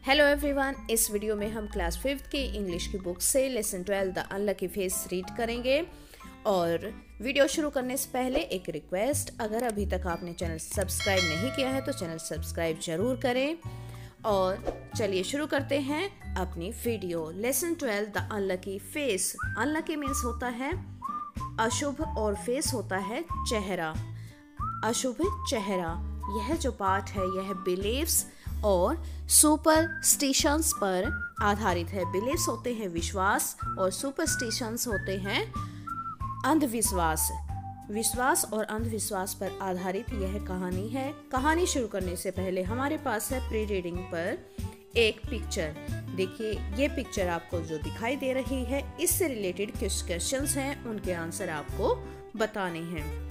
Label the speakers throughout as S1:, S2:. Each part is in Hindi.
S1: हेलो एवरीवन, इस वीडियो में हम क्लास 5th की इंग्लिश की बुक से lesson 12 the unlucky face read करेंगे। और वीडियो शुरू करने से पहले एक रिक्वेस्ट, अगर अभी तक आपने चैनल सब्सक्राइब नहीं किया है तो चैनल सब्सक्राइब जरूर करें। और चलिए शुरू करते हैं अपनी video. Lesson 12 the unlucky face. Unlucky means होता है अशुभ और फेस होता है चेहरा। अशुभ चेहरा, यह जो पाठ है यह बिलीव्स और सुपरस्टिशंस पर आधारित है। बिलीव्स होते हैं विश्वास और सुपरस्टिशंस होते हैं अंधविश्वास। विश्वास और अंधविश्वास पर आधारित यह कहानी है। कहानी शुरू करने से पहले हमारे पास है प्री रीडिंग पर एक पिक्चर। देखिए, ये पिक्चर आपको जो दिखाई दे रही है इससे रिलेटेड कुछ क्वेश्चंस हैं, उनके आंसर आपको बताने हैं।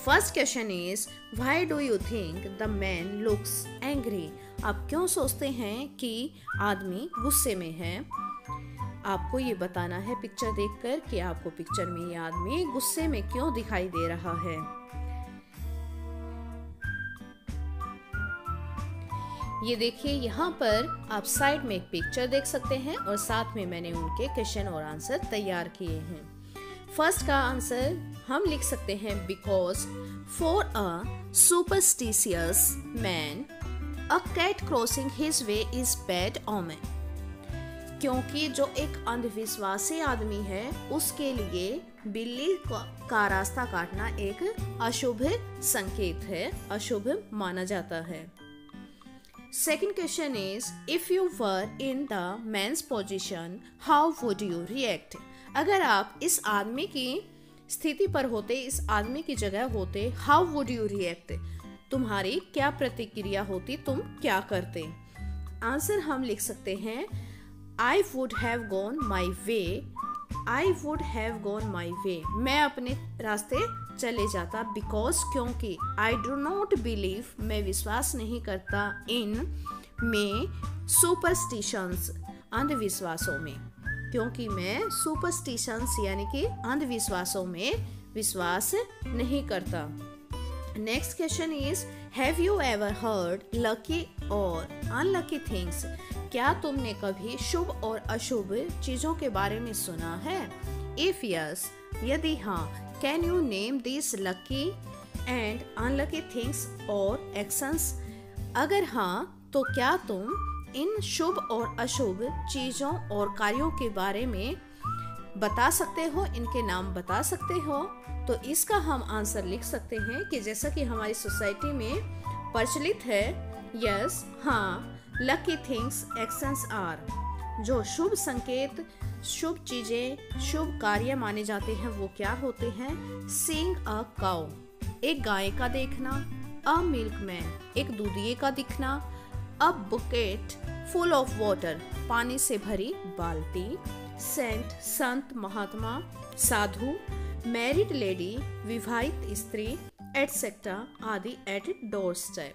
S1: First question is why do you think the man looks angry. आप क्यों सोचते हैं कि आदमी गुस्से में है। आपको ये बताना है पिक्चर देखकर कि आपको पिक्चर में ये आदमी गुस्से में क्यों दिखाई दे रहा है। ये देखिए, यहाँ पर आप साइड में एक पिक्चर देख सकते हैं और साथ में मैंने उनके क्वेश्चन और आंसर तैयार किए हैं। फर्स्ट का आंसर हम लिख सकते हैं because for a superstitious man a cat crossing his way is bad omen. क्योंकि जो एक अंधविश्वासी आदमी है उसके लिए बिल्ली का रास्ता काटना एक अशुभ संकेत है, अशुभ माना जाता है। Second question is if you were in the man's position how would you react. अगर आप इस आदमी की स्थिति पर होते, इस आदमी की जगह होते, हाउ वुड यू रिएक्ट, तुम्हारी क्या प्रतिक्रिया होती, तुम क्या करते। आंसर हम लिख सकते हैं I would have gone my way. I would have gone my way, मैं अपने रास्ते चले जाता। बिकॉज, क्योंकि आई डू नॉट बिलीव, मैं विश्वास नहीं करता इन में सुपरस्टिशंस, अंधविश्वासों में। क्योंकि मैं सुपरस्टिशंस यानी कि अंधविश्वासों में विश्वास नहीं करता। Next question is have you ever heard lucky और अनलकी थिंग्स। क्या तुमने कभी शुभ और अशुभ चीजों के बारे में सुना है। इफ यस, यदि हाँ, can you name this lucky and unlucky things और एक्शंस। अगर हाँ, तो क्या तुम इन शुभ और अशुभ चीजों और कार्यों के बारे में बता सकते हो, इनके नाम बता सकते हो। तो इसका हम आंसर लिख सकते हैं कि जैसा कि हमारी सोसाइटी में प्रचलित है, यस, हाँ, लकी थिंग्स एक्शंस आर। जो शुभ संकेत, शुभ चीजें, शुभ कार्य माने जाते हैं वो क्या होते हैं। सीइंग अ काउ, एक गाय का देखना। अ मिल्कमैन, एक दूधिये का दिखना। अ बुकेट फुल ऑफ वाटर, पानी से भरी बाल्टी। सेंट, संत, महात्मा, साधु। मैरिड लेडी, विवाहित स्त्री, एटसेट्रा आदि। एट डोर स्टेप,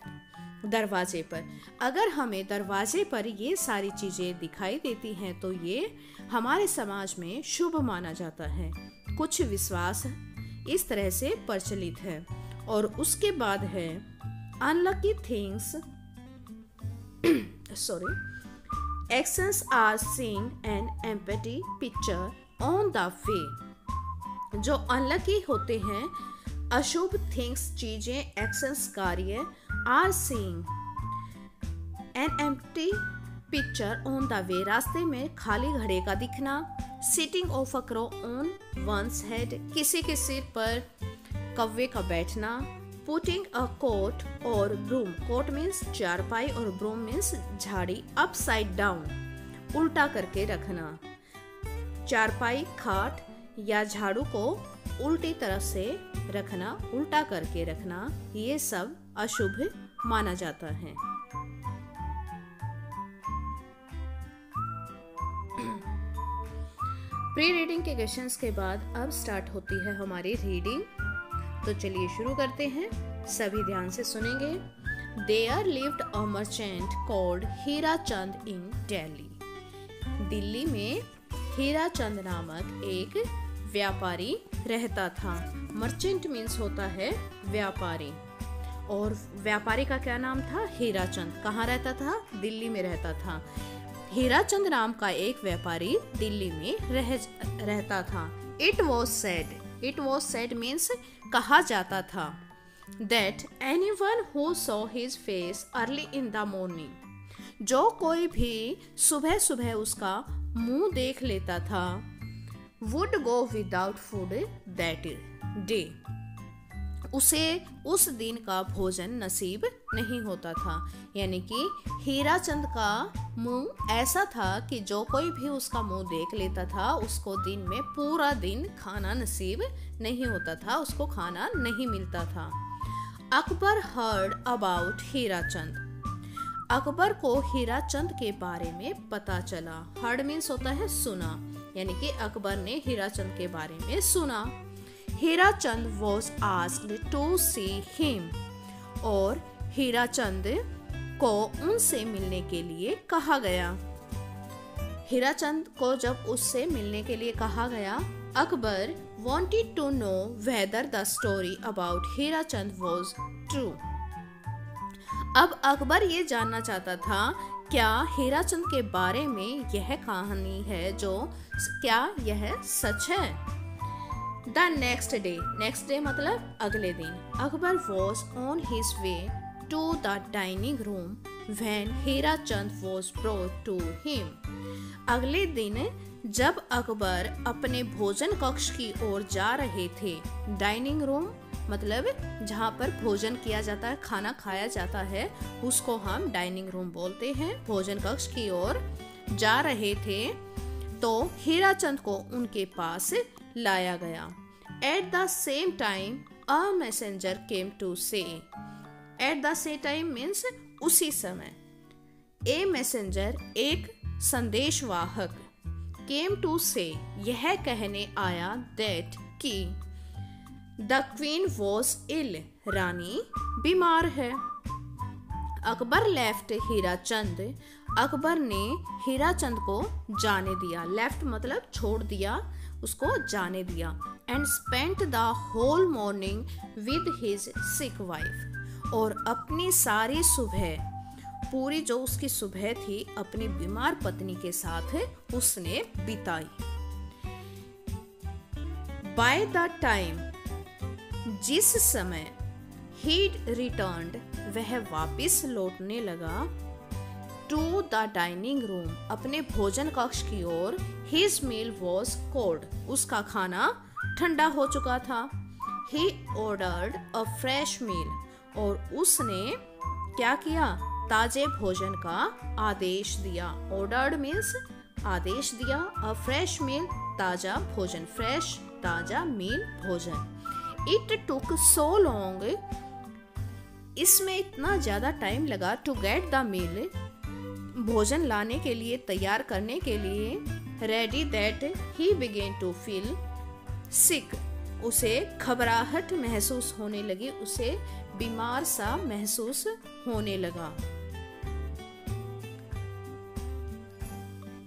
S1: दरवाजे पर। अगर हमें दरवाजे पर ये सारी चीजें दिखाई देती हैं तो ये हमारे समाज में शुभ माना जाता है। कुछ विश्वास इस तरह से प्रचलित है। और उसके बाद है unlucky things actions are seeing an empty picture on the way। जो अनलकी होते हैं, अशुभ थिंग्स चीजें, एक्शंस कार्य, are seeing an empty picture on the way, रास्ते में खाली घड़े का दिखना। Sitting of a crow on one's head, किसी के सिर पर कौवे का बैठना। पुटिंग अ कोट और ब्रूम, कोट मीन्स चारपाई और ब्रूम मीन्स झाड़ी, अपसाइड डाउन, उल्टा करके रखना। चारपाई, खाट या झाड़ू को उल्टी तरफ से रखना, उल्टा करके रखना, ये सब अशुभ माना जाता है। प्री रीडिंग के क्वेश्चंस के बाद अब स्टार्ट होती है हमारी रीडिंग। तो चलिए शुरू करते हैं, सभी ध्यान से सुनेंगे। There lived a merchant called Hira Chand in Delhi. Delhi में हीरा चंद नामक एक व्यापारी रहता था। मर्चेंट मीन्स होता है व्यापारी। और व्यापारी का क्या नाम था? हीराचंद। कहाँ रहता था? दिल्ली में रहता था। हीराचंद नाम का एक व्यापारी दिल्ली में रहता था। इट वॉज सेड मीन्स कहा जाता था that anyone who saw his face early in the morning, जो कोई भी सुबह सुबह उसका मुंह देख लेता था, would go without food that day, उसे उस दिन का भोजन नसीब नहीं होता था। यानी कि हीराचंद का मुंह ऐसा था कि जो कोई भी उसका मुंह देख लेता था उसको दिन में पूरा दिन खाना नसीब नहीं होता था, उसको खाना नहीं मिलता था। अकबर हर्ड अबाउट हीराचंद, अकबर को हीराचंद के बारे में पता चला। हर्ड मीन्स होता है सुना, यानी कि अकबर ने हीराचंद के बारे में सुना। Hirachand was asked to see him, और हीराचंद को उनसे मिलने के लिए कहा गया। हीराचंद को जब उससे मिलने के लिए कहा गया, Akbar wanted to know whether the story about Hirachand was true. अब अकबर ये जानना चाहता था क्या हीराचंद के बारे में यह कहानी है, जो क्या यह सच है। The next day मतलब अगले दिन, Akbar was on his way to the dining room when Hirachand was brought to him. अगले दिन जब अकबर अपने भोजन कक्ष की ओर जा रहे थे, डाइनिंग रूम मतलब जहाँ पर भोजन किया जाता है, खाना खाया जाता है, उसको हम डाइनिंग रूम बोलते हैं। भोजन कक्ष की ओर जा रहे थे तो हीराचंद को उनके पास लाया गया। At the same time, a messenger came to say. At the same time means उसी समय। A messenger एक संदेशवाहक, came to say यह कहने आया that कि the queen was ill, रानी बीमार है। अकबर लेफ्ट हीराचंद, अकबर ने हीराचंद को जाने दिया। लेफ्ट मतलब छोड़ दिया, उसको जाने दिया। And spent the whole morning with his sick wife, और अपनी सारी सुबह, पूरी जो उसकी सुबह थी, अपनी बीमार पत्नी के साथ उसने बिताई। बाय द टाइम, जिस समय he returned, वह वापिस लौटने लगा, to the dining room, अपने भोजन कक्ष की ओर, his meal was cold, उसका खाना ठंडा हो चुका था। he ordered a fresh meal, और उसने क्या किया? ताजे भोजन का आदेश दिया। ordered means आदेश दिया, a fresh meal ताजा भोजन, fresh ताजा meal भोजन। it took so long, इसमें इतना ज्यादा टाइम लगा, to get the meal, भोजन लाने के लिए, तैयार करने के लिए, ready that he began to feel sick, उसे घबराहट महसूस होने लगी, उसे बीमार सा महसूस होने लगा।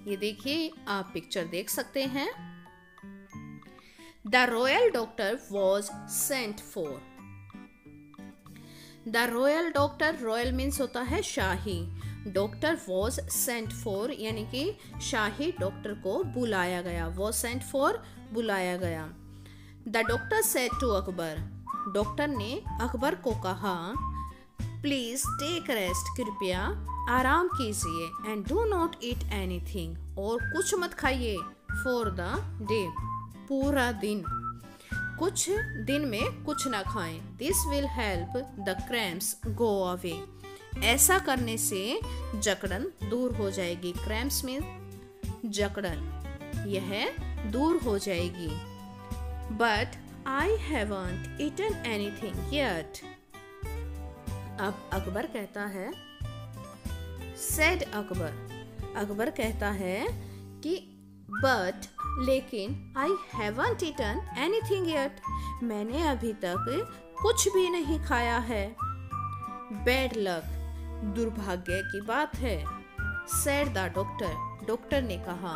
S1: ये देखिए, आप पिक्चर देख सकते हैं। The royal doctor was sent for. The royal doctor, royal means होता है शाही, डॉक्टर was sent for यानी कि शाही डॉक्टर को बुलाया गया, was sent for बुलाया गया। The doctor said to Akbar, doctor ने अकबर को कहा, प्लीज टेक रेस्ट, कृपया आराम कीजिए, and do not eat anything, और कुछ मत खाइए, फॉर द डे, पूरा दिन, कुछ दिन में कुछ ना खाएं। This will help the cramps go away, ऐसा करने से जकड़न दूर हो जाएगी। क्रैम्प्स में जकड़न, यह दूर हो जाएगी। But I haven't eaten anything yet, अब अकबर कहता है, सेड अकबर, अकबर कहता है कि बट लेकिन I haven't eaten anything yet, मैंने अभी तक कुछ भी नहीं खाया है। बैड लक, दुर्भाग्य की बात है। सेड द डॉक्टर, डॉक्टर ने कहा,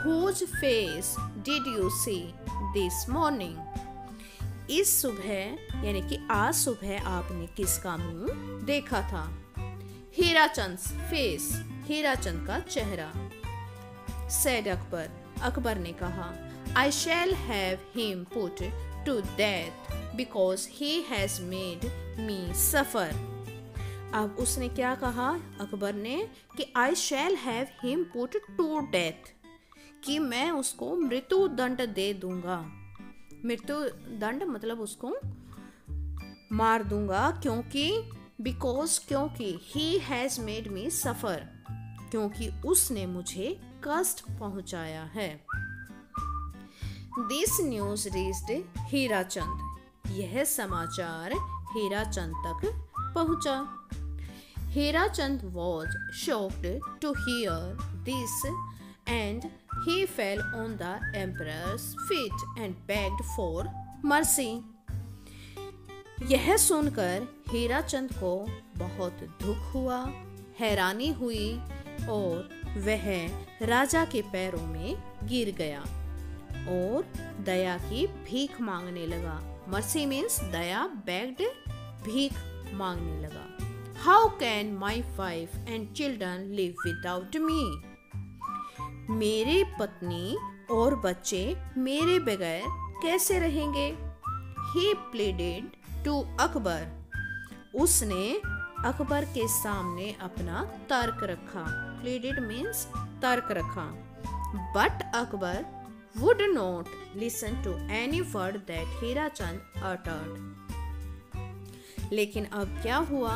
S1: whose face did you see this morning, इस सुबह यानी कि आज सुबह आपने किसका मुंह देखा था? हीराचंद फेस, हीराचंद का चेहरा। सेड अकबर, अकबर ने कहा, I shall have him put to death because he has made me suffer. अब उसने क्या कहा अकबर ने कि I shall have him put to death, कि मैं उसको मृत्यु दंड दे दूंगा। मृत्यु दंड मतलब उसको मार दूंगा, क्योंकि क्योंकि he has made me suffer, क्योंकि उसने मुझे कष्ट पहुंचाया है। This news reached हीराचंद, यह समाचार हीराचंद तक पहुंचा। Hirachand was shocked to hear this and he fell on the emperor's feet and begged for mercy. यह सुनकर हीराचंद को बहुत दुख हुआ, हैरानी हुई और वह राजा के पैरों में गिर गया और दया की भीख मांगने लगा। मर्सी मीन्स दया, बेग्ड भीख मांगने लगा। How can my wife and children live without me? मेरे पत्नी और बच्चे मेरे बगैर कैसे रहेंगे? ही प्लीडेड टू अकबर, उसने अकबर के सामने अपना तर्क रखा। प्लीडेड मीन्स तर्क रखा। But Akbar would not listen to any word that Hirachand uttered. लेकिन अब क्या हुआ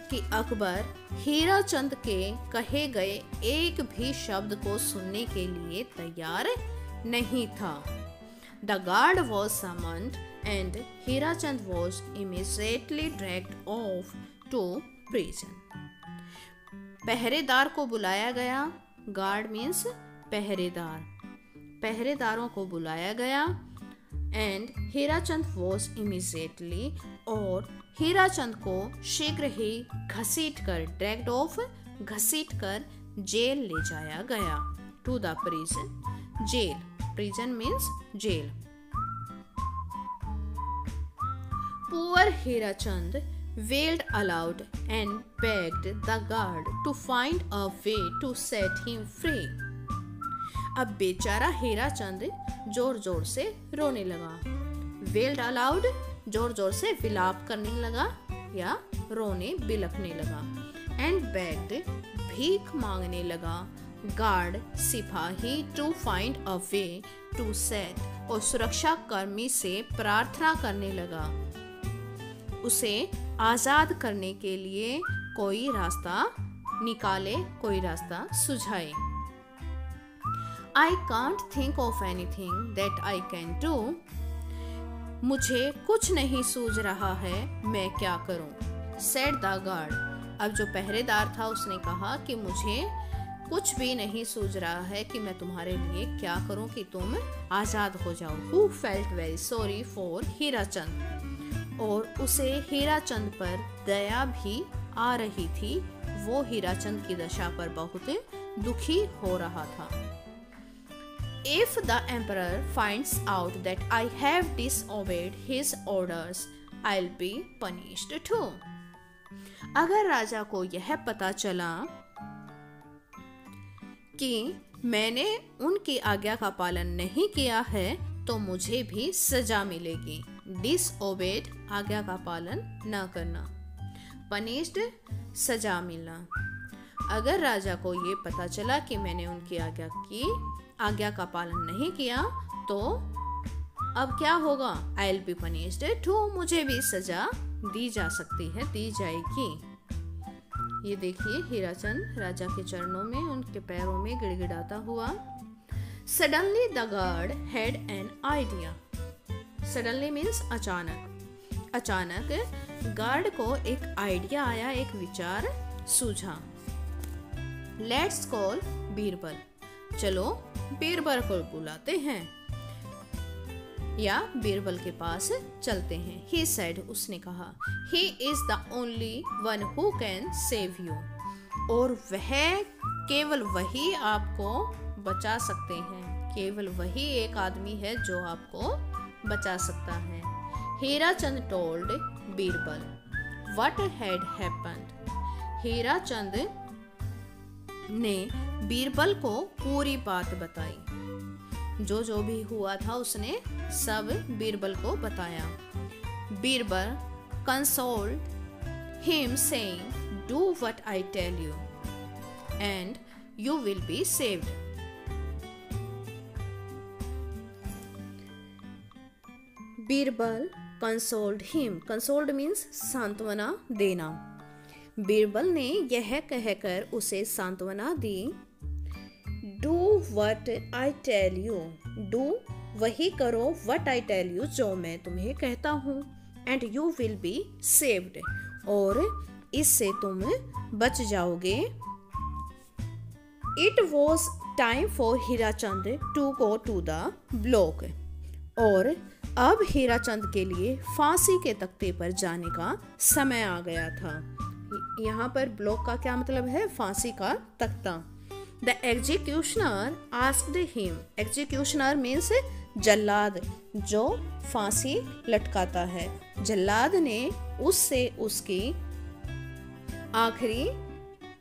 S1: कि अकबर हीराचंद के कहे गए एक भी शब्द को सुनने के लिए तैयार नहीं था। The guard was summoned and Hirachand was immediately dragged off to prison. पहरेदार को बुलाया गया। गार्ड मीन्स पहरेदार। पहरेदारों को बुलाया गया एंड हीराचंद वॉज इमीडिएटली, और हीराचंद को शीघ्र ही घसीट कर, ड्रैग्ड ऑफ घसीट कर जेल ले जाया गया। To the prison, jail, prison means jail. पुअर Hirachand wailed aloud and begged the guard to find a way to set him free. अब बेचारा हीराचंद जोर जोर से रोने लगा। वेल्ड अलाउड, जोर जोर से विलाप करने लगा या रोने बिलखने लगा। एंड बेग्ड, भीख मांगने लगा। गार्ड, सिपाही, to find a way to set, और सुरक्षा कर्मी से प्रार्थना करने लगा उसे आजाद करने के लिए कोई रास्ता निकाले, कोई रास्ता सुझाए। I can't think of anything that I can do. मुझे कुछ नहीं सूझ रहा है, मैं क्या करूं? Said the guard. अब जो पहरेदार था उसने कहा कि मुझे कुछ भी नहीं सूझ रहा है कि मैं तुम्हारे लिए क्या करूं कि तुम आजाद हो जाओ। Who felt very sorry for Hirachand, और उसे हीराचंद पर दया भी आ रही थी। वो हीराचंद की दशा पर बहुत दुखी हो रहा था। If the emperor finds out that I have disobeyed his orders, I'll be punished too. अगर राजा को यह पता चला कि मैंने उनकी आज्ञा का पालन नहीं किया है तो मुझे भी सजा मिलेगी। Disobeyed, आज्ञा का पालन न करना। Punished, सजा मिलना। अगर राजा को ये पता चला कि मैंने उनकी आज्ञा का पालन नहीं किया तो अब क्या होगा? I'll be punished too, मुझे भी सजा दी जा सकती है, दी जाएगी। ये देखिए हीराचंद राजा के चरणों में, उनके पैरों में गिड़गिड़ाता हुआ। Suddenly the guard had an idea. Suddenly means अचानक। अचानक गार्ड को एक आइडिया आया, एक विचार सूझा। Let's call बीरबल, चलो बीरबल को बुलाते हैं या बीरबल के पास चलते हैं। He said, उसने कहा, He is the only one who can save you. और वह, केवल वही आपको बचा सकते हैं। केवल वही एक आदमी है जो आपको बचा सकता है। Hirachand told Birbal what had happened. Hirachand ने बीरबल को पूरी बात बताई। जो भी हुआ था उसने सब बीरबल को बताया। Birbal consoled him saying, do what I tell you and you will be saved. Birbal consoled him, consoled means सांत्वना देना। बीरबल ने यह कहकर उसे सांत्वना दी, do what I tell you, do वही करो, व्हाट आई टेल यू जो मैं तुम्हें कहता हूँ, and you will be saved और इससे तुम बच जाओगे। It was time for Hirachand to go to the block, और अब हीराचंद के लिए फांसी के तख्ते पर जाने का समय आ गया था। यहाँ पर ब्लॉक का क्या मतलब है? फांसी का तख्ता। The executioner asked him, executioner means जल्लाद, जो फांसी लटकाता है। जल्लाद ने उससे उसकी आखिरी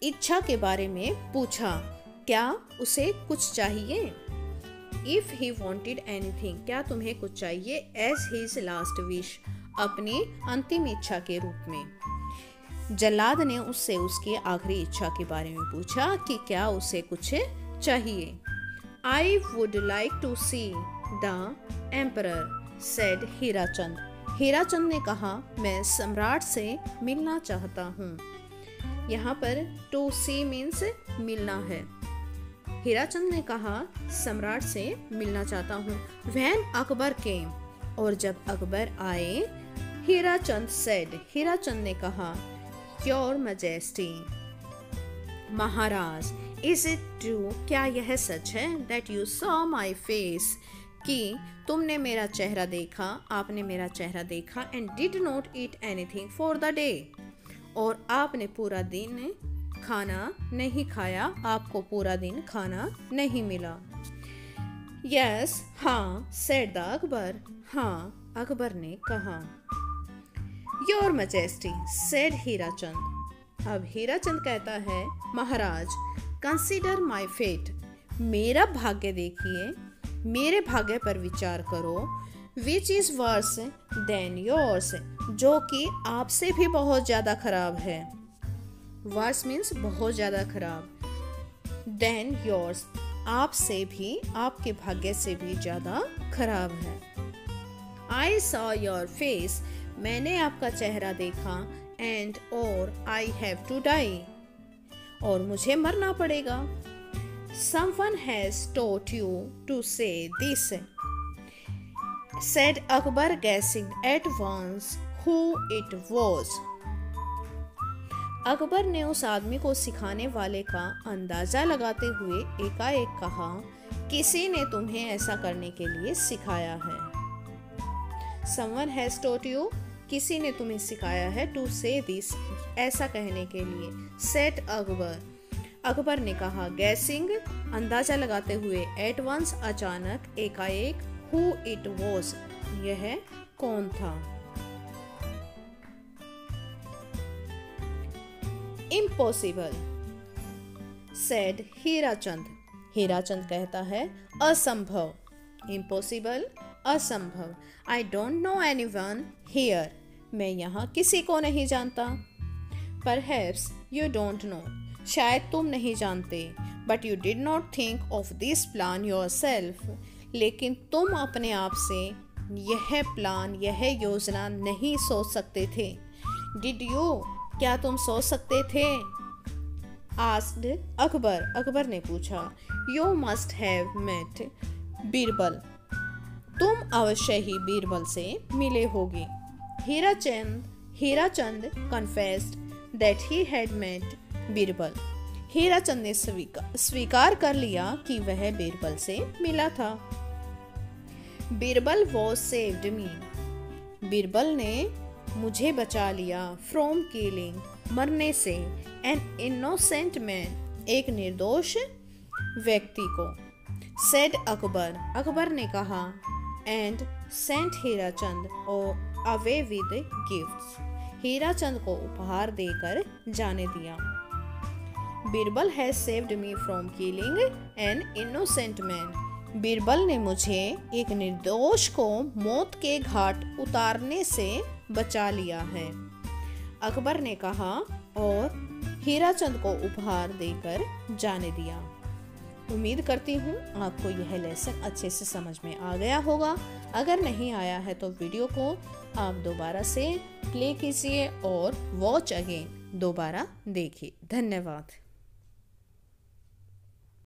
S1: इच्छा के बारे में पूछा, क्या उसे कुछ चाहिए? If he wanted anything, क्या तुम्हें कुछ चाहिए? As his last wish, अपनी अंतिम इच्छा के रूप में। जल्लाद ने उससे उसकी आखिरी इच्छा के बारे में पूछा कि क्या उसे कुछ चाहिए। I would like to see the emperor, said Hirachand. Hirachand ने कहा, मैं सम्राट से मिलना चाहता हूँ। यहाँ पर to see means मिलना है। हीराचंद ने कहा, सम्राट से मिलना चाहता हूँ। When अकबर came, और जब अकबर आए, हीराचंद said, हीराचंद ने कहा, Your Majesty, Maharaj, is it true, क्या यह सच है? That you saw my face, कि तुमने मेरा चेहरा देखा, आपने मेरा चेहरा देखा, and did not eat anything for the day, और आपने पूरा दिन खाना नहीं खाया, आपको पूरा दिन खाना नहीं मिला। यस, हाँ, said the अकबर, हाँ, अकबर ने कहा। Your majesty, said Hirachand. अब हीराचंद कहता है, महाराज, कंसिडर माई फेट, मेरा भाग्य देखिए, मेरे भाग्य पर विचार करो, which is worse than yours, जो कि आपसे भी बहुत ज्यादा खराब है। वर्स मीन्स बहुत ज्यादा खराब, देन योर्स आपसे भी, आपके भाग्य से भी ज्यादा खराब है। आई सॉ योर फेस, मैंने आपका चेहरा देखा, एंड और आई हैव टू डाई, और मुझे मरना पड़ेगा। Someone has taught you to say this, said Akbar guessing at once who it was। Akbar ने उस आदमी को सिखाने वाले का अंदाजा लगाते हुए एकाएक कहा, किसी ने तुम्हें ऐसा करने के लिए सिखाया है। Someone has taught you, किसी ने तुम्हें सिखाया है, to say this, ऐसा कहने के लिए। said अकबर, अकबर ने कहा, guessing, अंदाजा लगाते हुए, at once, अचानक, एकाएक, who it was, यह कौन था। Impossible, said हीराचंद, हीराचंद कहता है, असंभव। Impossible, असंभव। I don't know anyone here, मैं यहाँ किसी को नहीं जानता। Perhaps you don't know, शायद तुम नहीं जानते। But you did not think of this plan yourself, लेकिन तुम अपने आप से यह प्लान, यह योजना नहीं सोच सकते थे। Did you, क्या तुम सोच सकते थे? Asked अकबर, अकबर ने पूछा। You must have met Birbal, तुम अवश्य ही बीरबल से मिले होगे। Hirachand confessed that he had met Birbal, Hirachand ने स्वीकार कर लिया कि वह बीरबल से मिला था। Birbal was saved me, Birbal ने मुझे बचा लिया, फ्रॉम किलिंग, मरने से, एन इनोसेंट मैन, एक निर्दोष व्यक्ति को। सेड अकबर, अकबर ने कहा, and sent Hirachand away with gifts. Hirachand को उपहार देकर जाने दिया। Birbal has saved me from killing an innocent man. Birbal ने मुझे एक निर्दोष को मौत के घाट उतारने से बचा लिया है, अकबर ने कहा और हीराचंद को उपहार देकर जाने दिया। उम्मीद करती हूँ आपको यह लेसन अच्छे से समझ में आ गया होगा। अगर नहीं आया है तो वीडियो को आप दोबारा से प्ले कीजिए और वॉच अगेन दोबारा देखिए। धन्यवाद।